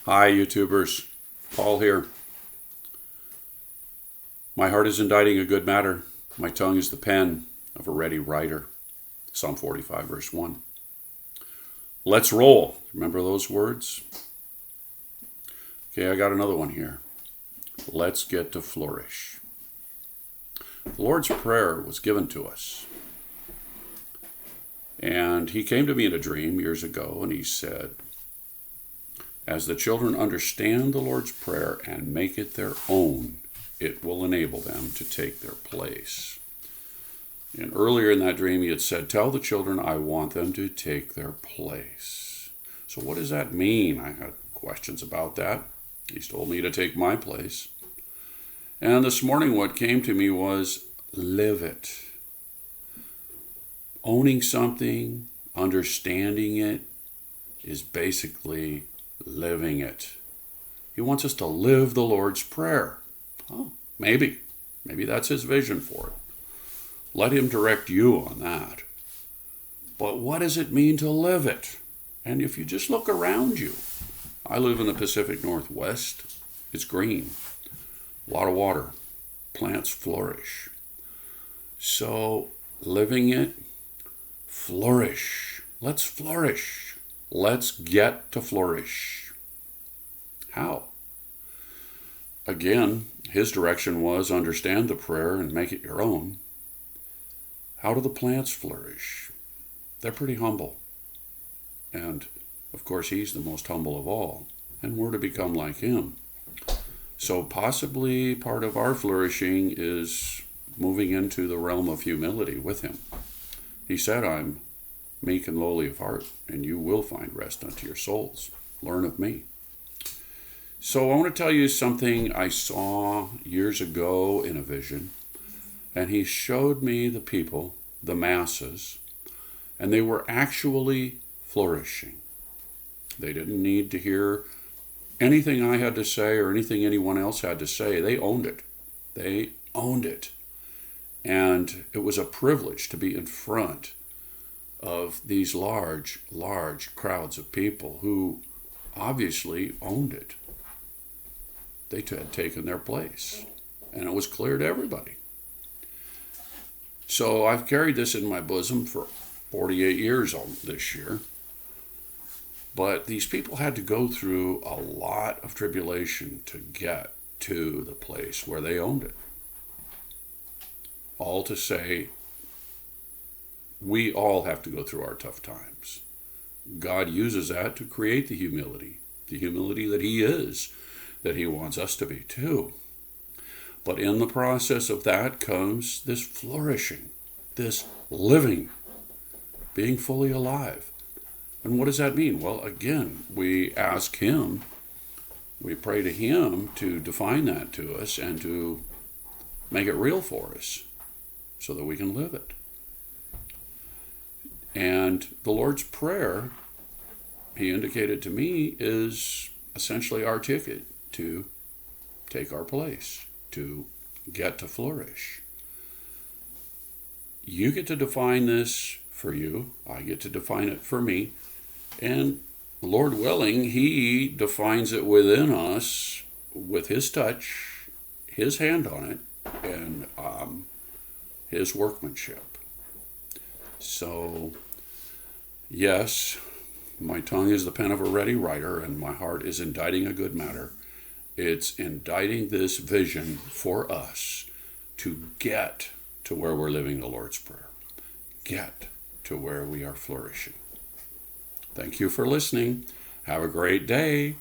Hi, YouTubers. Paul here. My heart is inditing a good matter. My tongue is the pen of a ready writer. Psalm 45, verse 1. Let's roll. Remember those words? Okay, I got another one here. Let's get to flourish. The Lord's Prayer was given to us. And he came to me in a dream years ago, and he said, as the children understand the Lord's Prayer and make it their own, it will enable them to take their place. And earlier in that dream, he had said, tell the children I want them to take their place. So what does that mean? I had questions about that. He's told me to take my place. And this morning what came to me was, live it. Owning something, understanding it, is basically living it. He wants us to live the Lord's Prayer. Oh, maybe that's his vision for it. Let him direct you on that. But what does it mean to live it? And if you just look around you, I live in the Pacific Northwest. It's green, a lot of water, plants flourish. So living it, flourish. Let's flourish. Let's get to flourish. How? Again, his direction was understand the prayer and make it your own. How do the plants flourish? They're pretty humble. And, of course, he's the most humble of all. And we're to become like him. So possibly part of our flourishing is moving into the realm of humility with him. He said, I'm meek and lowly of heart, and you will find rest unto your souls. Learn of me. So I want to tell you something I saw years ago in a vision, and he showed me the people, the masses, and they were actually flourishing. They didn't need to hear anything I had to say or anything anyone else had to say. They owned it. They owned it. And it was a privilege to be in front of these large crowds of people who obviously owned it. They had taken their place, and it was clear to everybody. So I've carried this in my bosom for 48 years this year, but these people had to go through a lot of tribulation to get to the place where they owned it. All to say, we all have to go through our tough times. God uses that to create the humility that he is, that he wants us to be too. But in the process of that comes this flourishing, this living, being fully alive. And what does that mean? Well, again, we ask him, we pray to him to define that to us and to make it real for us so that we can live it. And the Lord's Prayer, he indicated to me, is essentially our ticket to take our place, to get to flourish. You get to define this for you. I get to define it for me. And Lord willing, he defines it within us with his touch, his hand on it, and his workmanship. So, yes, my tongue is the pen of a ready writer, and my heart is inditing a good matter. It's inditing this vision for us to get to where we're living the Lord's Prayer. Get to where we are flourishing. Thank you for listening. Have a great day.